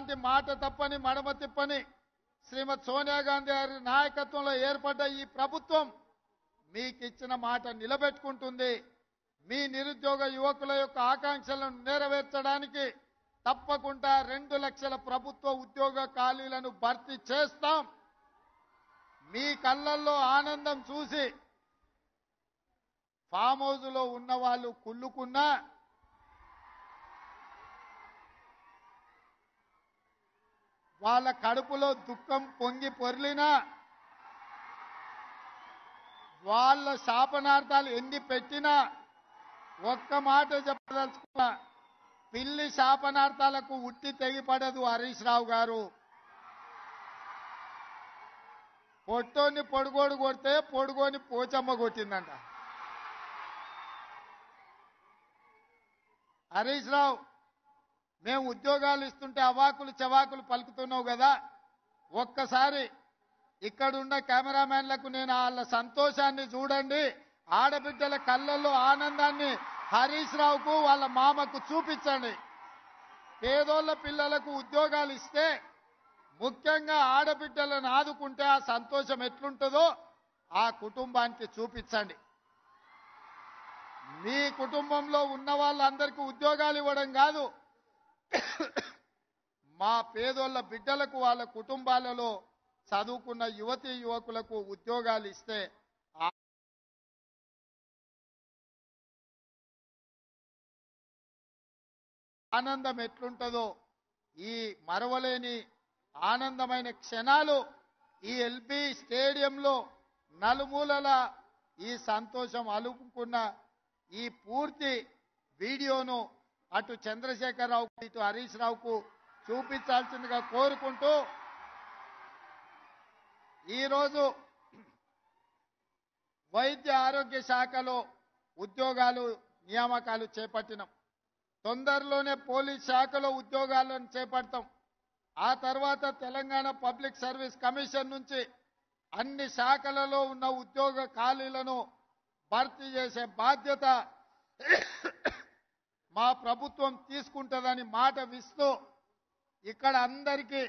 అలాంటి మాట తప్పని మడమ తిప్పని శ్రీమతి సోనియా గాంధీ గారి నాయకత్వంలో ఏర్పడ్డ ఈ ప్రభుత్వం మీకు ఇచ్చిన మాట నిలబెట్టుకుంటుంది. మీ నిరుద్యోగ యువకుల యొక్క ఆకాంక్షలను నెరవేర్చడానికి తప్పకుండా 2 లక్షల ప్రభుత్వ ఉద్యోగ ఖాళీలను భర్తీ చేస్తాం. మీ కళ్ళల్లో ఆనందం చూసి ఫామ్ హౌస్లో ఉన్న వాళ్ళు కుళ్ళుకున్నా, వాళ్ళ కడుపులో దుఃఖం పొంగి పొర్లినా, వాళ్ళ శాపనార్థాలు ఎన్ని పెట్టినా ఒక్క మాట చెప్పదలుచుకున్నా, పిల్లి శాపనార్థాలకు ఉట్టి తెగిపడదు హరీష్ రావు గారు. పొట్టోని పొడుగోడు కొడితే పొడుగోని పోచమ్మ కొట్టిందంట. హరీష్ రావు, మేము ఉద్యోగాలు ఇస్తుంటే అవాకులు చవాకులు పలుకుతున్నావు కదా, ఒక్కసారి ఇక్కడున్న కెమెరామెన్లకు నేను వాళ్ళ సంతోషాన్ని చూడండి, ఆడబిడ్డల కళ్ళల్లో ఆనందాన్ని హరీష్ రావుకు వాళ్ళ మామకు చూపించండి. పేదోళ్ల పిల్లలకు ఉద్యోగాలు ఇస్తే, ముఖ్యంగా ఆడబిడ్డలను ఆదుకుంటే ఆ సంతోషం ఎట్లుంటుందో ఆ కుటుంబానికి చూపించండి. మీ కుటుంబంలో ఉన్న వాళ్ళందరికీ ఉద్యోగాలు ఇవ్వడం కాదు, మా పేదోళ్ల బిడ్డలకు వాళ్ళ కుటుంబాలలో చదువుకున్న యువతీ యువకులకు ఉద్యోగాలు ఇస్తే ఆనందం ఎట్లుంటుందో, ఈ మరవలేని ఆనందమైన క్షణాలు ఈ ఎల్బీ స్టేడియంలో నలుమూలల ఈ సంతోషం అలుపుకున్న ఈ పూర్తి వీడియోను అటు చంద్రశేఖరరావు ఇటు హరీష్ రావుకు చూపించాల్సిందిగా కోరుకుంటూ, ఈరోజు వైద్య ఆరోగ్య శాఖలో ఉద్యోగాలు నియామకాలు చేపట్టినాం. తొందరలోనే పోలీస్ శాఖలో ఉద్యోగాలను చేపడతాం. ఆ తర్వాత తెలంగాణ పబ్లిక్ సర్వీస్ కమిషన్ నుంచి అన్ని శాఖలలో ఉన్న ఉద్యోగ ఖాళీలను భర్తీ చేసే బాధ్యత మా ప్రభుత్వం తీసుకుంటుందని మాట ఇస్తూ, ఇక్కడ అందరికీ